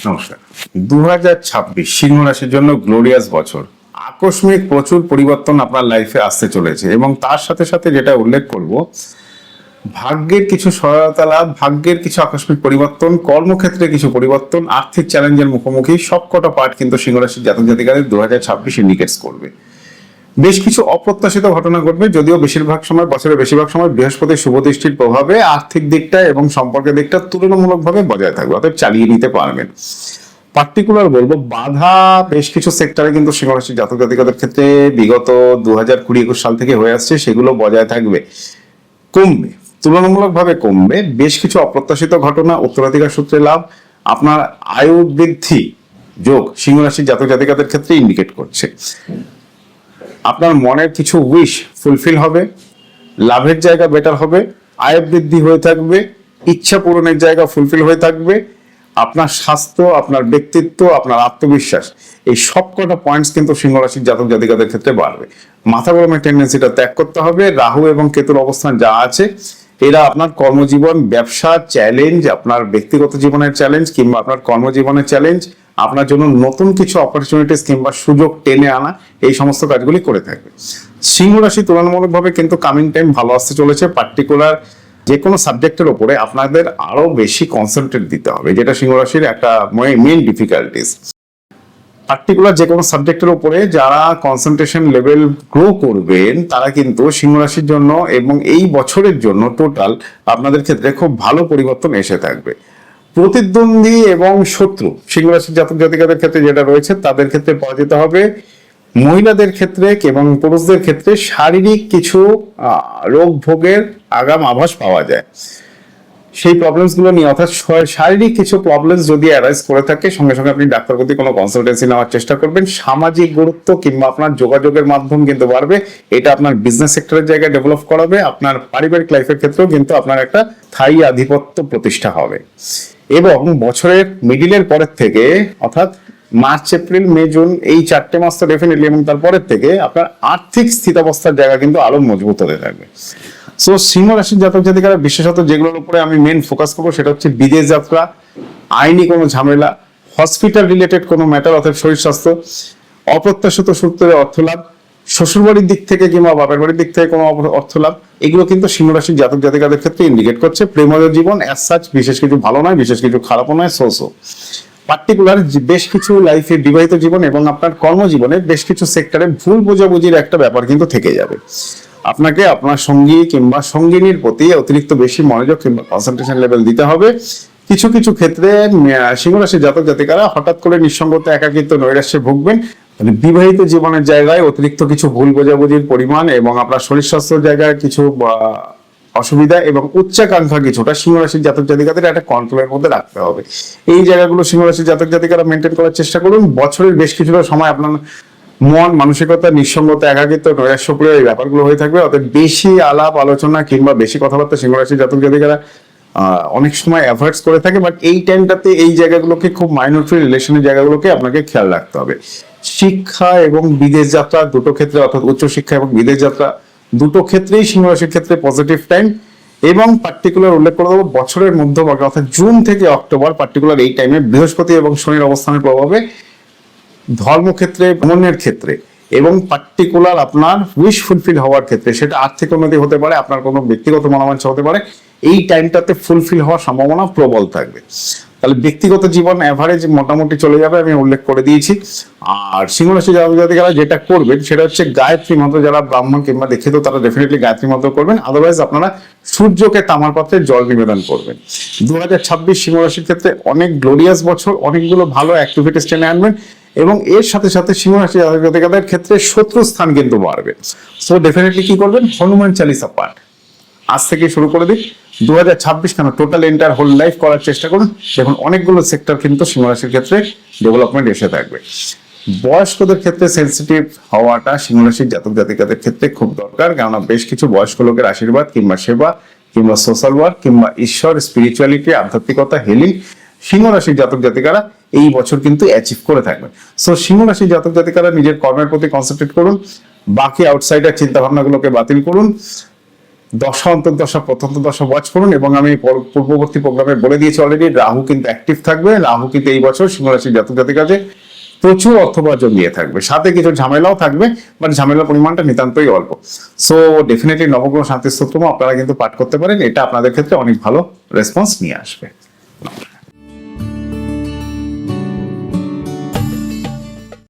নমস্কার। 2026 সিংহ রাশির জন্য গ্লোরিয়াস বছর। আকস্মিক প্রচুর পরিবর্তন আপনার লাইফে আসতে চলেছে এবং তার সাথে সাথে যেটা উল্লেখ করব, ভাগ্যের কিছু সহায়তা লাভ, ভাগ্যের কিছু আকস্মিক পরিবর্তন, কর্মক্ষেত্রে কিছু পরিবর্তন, আর্থিক চ্যালেঞ্জের মুখোমুখি সবকটা পার্ট কিন্তু সিংহ রাশির জাতক জাতিকাদের 2026 ইন্ডিকেটস করবে। বেশ কিছু অপ্রত্যাশিত ঘটনা ঘটবে, যদিও বছরের বেশিরভাগ সময় বৃহস্পতির শুভ দৃষ্টির প্রভাবে আর্থিক দিকটা এবং সম্পর্কের দিকটা তুলনামূলকভাবে বজায় থাকবে, অর্থাৎ চালিয়ে নিতে পারবেন। পার্টিকুলার বলবো, বাধা বেশ কিছু সেক্টরে কিন্তু সিংহ রাশির জাতক জাতিকাদের ক্ষেত্রে বিগত 2020-21 সাল থেকে হয়ে আসছে, সেগুলো বজায় থাকবে, কমবে, তুলনামূলকভাবে কমবে। বেশ কিছু অপ্রত্যাশিত ঘটনা, উত্তরাধিকার সূত্রে লাভ, আপনার আয়ু বৃদ্ধি যোগ সিংহ রাশির জাতক জাতিকাদের ক্ষেত্রে ইন্ডিকেট করছে। আপনার মনের কিছু উইশ ফুলফিল হবে, লাভের জায়গা বেটার হবে, আয় বৃদ্ধি হয়ে থাকবে, ইচ্ছা পূরণের জায়গা ফুলফিল হয়ে থাকবে। আপনার স্বাস্থ্য, আপনার ব্যক্তিত্ব, আপনার আত্মবিশ্বাস, এই সব কটা পয়েন্টস কিন্তু সিংহ রাশির জাতক জাতিকাদের ক্ষেত্রে বাড়বে। মাথা গরমের টেন্ডেন্সিটা ত্যাগ করতে হবে। রাহু এবং কেতুর অবস্থান যা আছে, এরা আপনার কর্মজীবন, ব্যবসা চ্যালেঞ্জ, আপনার ব্যক্তিগত জীবনের চ্যালেঞ্জ কিংবা আপনার কর্মজীবনের চ্যালেঞ্জ, আপনার জন্য নতুন কিছু অপরচুনিটিস কিংবা সুযোগ টেনে আনা, এই সমস্ত কাজগুলি করে থাকবে। সিংহ রাশি তুলনামূলকভাবে কিন্তু কামিং টাইম ভালো আসতে চলেছে। পার্টিকুলার যে কোনো সাবজেক্টের উপরে আপনাদের আরো বেশি কনসেন্ট্রেট দিতে হবে, যেটা সিংহ রাশির একটা মেইন ডিফিকাল্টিস। পার্টিকুলার যে কোনো সাবজেক্টের উপরে যারা কনসেন্ট্রেশন লেভেল গ্রো করবেন, তারা কিন্তু সিংহ রাশির জন্য এবং এই বছরের জন্য টোটাল আপনাদের ক্ষেত্রে খুব ভালো পরিবর্তন এসে থাকবে। প্রতিদ্বন্দ্বী এবং শত্রু সিংহ রাশির জাতক জাতিকাদের ক্ষেত্রে যেটা রয়েছে, তাদের ক্ষেত্রে পরাজিত হবে। মহিলাদের ক্ষেত্রে এবং পুরুষদের ক্ষেত্রে শারীরিক কিছু রোগ ভোগের আগাম আভাস পাওয়া যায়। সেই প্রবলেমস গুলো নিয়ে, অর্থাৎ শারীরিক কিছু প্রবলেমস যদি অ্যারাইজ করে থাকে, সঙ্গে সঙ্গে আপনি ডাক্তার প্রতি কোনো কনসালটেন্সি নেওয়ার চেষ্টা করবেন। সামাজিক গুরুত্ব কিংবা আপনার যোগাযোগের মাধ্যম কিন্তু বাড়বে, এটা আপনার বিজনেস সেক্টরের জায়গায় ডেভেলপ করাবে। আপনার পারিবারিক লাইফের ক্ষেত্রেও কিন্তু আপনার একটা স্থায়ী আধিপত্য প্রতিষ্ঠা হবে। এবং বছরের মিডিলের পরের থেকে, অর্থাৎ মার্চ এপ্রিল মে জুন, এই 4টে মাস তো ডেফিনেটলি, এবং তারপরের থেকে আপনার আর্থিক স্থিতাবস্থার জায়গা কিন্তু আরো মজবুত হতে থাকবে। সো সিংহ রাশির জাতক জাতিকারা বিশেষত যেগুলোর উপরে আমি মেন ফোকাস করবো, সেটা হচ্ছে বিদেশ যাত্রা, আইনি কোনো ঝামেলা, হসপিটাল রিলেটেড কোনো ম্যাটার, অর্থাৎ শরীর স্বাস্থ্য, অপ্রত্যাশিত সূত্রে অর্থ লাভ, শ্বশুরবাড়ির দিক থেকে কিংবা বাপের বাড়ির দিক থেকে কোনো অর্থ লাভ, এগুলো কিন্তু সিংহ রাশির জাতক জাতিকাদের ক্ষেত্রে ইন্ডিকেট করছে। প্রেমজ জীবন অ্যাজ সাচ বিশেষ কিছু ভালো নয়, বিশেষ কিছু খারাপও নয়, সো পার্টিকুলার বেশ কিছু লাইফে, বিবাহিত জীবন এবং আপনার কর্মজীবনে বেশ কিছু সেক্টরে ভুল বোঝাবুঝির একটা ব্যাপার কিন্তু থেকে যাবে। আপনাকে আপনার সঙ্গী কিংবা সঙ্গিনীর প্রতি অতিরিক্ত বেশি মনোযোগ কিংবা কনসেন্ট্রেশন লেভেল দিতে হবে। কিছু কিছু ক্ষেত্রে সিংহ রাশির জাতক জাতিকারা হঠাৎ করে নিঃসঙ্গতা, একাকিত্ব, নৈরাশ্যে ভুগবেন। বিবাহিত জীবনের জায়গায় অতিরিক্ত কিছু ভুল বোঝাবুঝির পরিমাণ এবং আপনার শরীর স্বাস্থ্যের জায়গায় কিছু অসুবিধা এবং উচ্চাকাঙ্ক্ষা কিছুটা সিংহ রাশির জাতক জাতিকাদের একটা কন্ট্রোলের মধ্যে রাখতে হবে। এই জায়গাগুলো সিংহ রাশির জাতক জাতিকারা মেনটেন করার চেষ্টা করুন। বছরের বেশ কিছুটা সময় আপনার মন মানসিকতা, নিঃসঙ্গতা, একাকিত্ব, নৈরাশ্যপ্রিয় এই ব্যাপারগুলো হয়ে থাকবে। অর্থাৎ বেশি আলাপ আলোচনা কিংবা বেশি কথাবার্তা সিংহ রাশির জাতক জাতিকারা অনেক সময় অ্যাভয়েড করে থাকে, বাট এই টাইমটাতে এই জায়গাগুলোকে, খুব মাইনরিটি রিলেশনের জায়গাগুলোকে আপনাকে খেয়াল রাখতে হবে। শিক্ষা এবং বিদেশ যাত্রা দুটো ক্ষেত্রে, অর্থাৎ উচ্চশিক্ষা এবং বিদেশ যাত্রা দুটো ক্ষেত্রেই সিংহ রাশির ক্ষেত্রে পজিটিভ টাইম। এবং পার্টিকুলার উল্লেখ করে দেবো, বছরের মধ্যভাগে অর্থাৎ জুন থেকে অক্টোবর, পার্টিকুলার এই টাইমে বৃহস্পতি এবং শনির অবস্থানের প্রভাবে ধর্মক্ষেত্রে, ভ্রমণের ক্ষেত্রে এবং পার্টিকুলার আপনার উইশ ফুলফিল হওয়ার ক্ষেত্রে, সেটা আর্থিক উন্নতি হতে পারে, আপনার কোনো ব্যক্তিগত মনোবাঞ্ছা হতে পারে, এই টাইমটাতে ফুলফিল হওয়ার সম্ভাবনা প্রবল থাকবে। তাহলে ব্যক্তিগত জীবন অ্যাভারেজ মোটামুটি চলে যাবে, আমি উল্লেখ করে দিয়েছি। আর সিংহ রাশি জাতক জাতিকারা যেটা করবেন সেটা হচ্ছে গায়ত্রী মন্ত্র, যারা ব্রাহ্মণ কিংবা দীক্ষিত তারা ডেফিনেটলি গায়ত্রী মন্ত্র করবেন। আদারওয়াইজ আপনারা সূর্যকে তামার পাত্রে জল নিবেদন করবেন। 2026 সিংহ রাশির ক্ষেত্রে অনেক গ্লোরিয়াস বছর, অনেকগুলো ভালো অ্যাক্টিভিটিস টেনে আনবেন এবং এর সাথে সাথে সিংহ রাশি জাতক জাতিকাদের ক্ষেত্রে শত্রু স্থান কিন্তু বাড়বে। সো ডেফিনেটলি কি করবেন, হনুমান চালিসা পাঠ আজ থেকে শুরু করে দিন। 2026 কেন, টোটাল এন্টার হোল লাইফ করার চেষ্টা করুন। দেখুন অনেকগুলো সেক্টর কিন্তু সিংহ রাশির ক্ষেত্রে ডেভেলপমেন্ট এসে থাকবে। বয়স্কদের ক্ষেত্রে সেন্সিটিভ হওয়াটা সিংহ রাশির জাতক জাতিকাদের ক্ষেত্রে খুব দরকার, কেননা বেশ কিছু বয়স্ক লোকের আশীর্বাদ কিংবা সেবা কিংবা সোশ্যাল ওয়ার্ক কিংবা ঈশ্বর, স্পিরিচুয়ালিটি, আধ্যাত্মিকতা, হিলিং সিংহ রাশির জাতক জাতিকারা এই বছর কিন্তু অ্যাচিভ করে থাকবেন। সো সিংহ রাশির জাতক জাতিকারা নিজের কর্মের প্রতি কনসেন্ট্রেট করুন, বাকি আউটসাইডার চিন্তা ভাবনাগুলোকে বাতিল করুন। দশা অন্তর্দশা প্রত্যন্ত দশা ওয়াচ করুন। এবং আমি পূর্ববর্তী প্রোগ্রামে বলে দিয়েছি অলরেডি, রাহু কিন্তু অ্যাক্টিভ থাকবে। রাহু কিন্তু এই বছর সিংহ রাশির জাতক জাতিকাদের প্রচুর অর্থ উপার্জন দিয়ে থাকবে, সাথে কিছু ঝামেলাও থাকবে, বাট ঝামেলার পরিমাণটা নিতান্তই অল্প। সো ডেফিনেটলি নবগ্রহ শান্তি স্তোত্রম আপনারা কিন্তু পাঠ করতে পারেন, এটা আপনাদের ক্ষেত্রে অনেক ভালো রেসপন্স নিয়ে আসবে।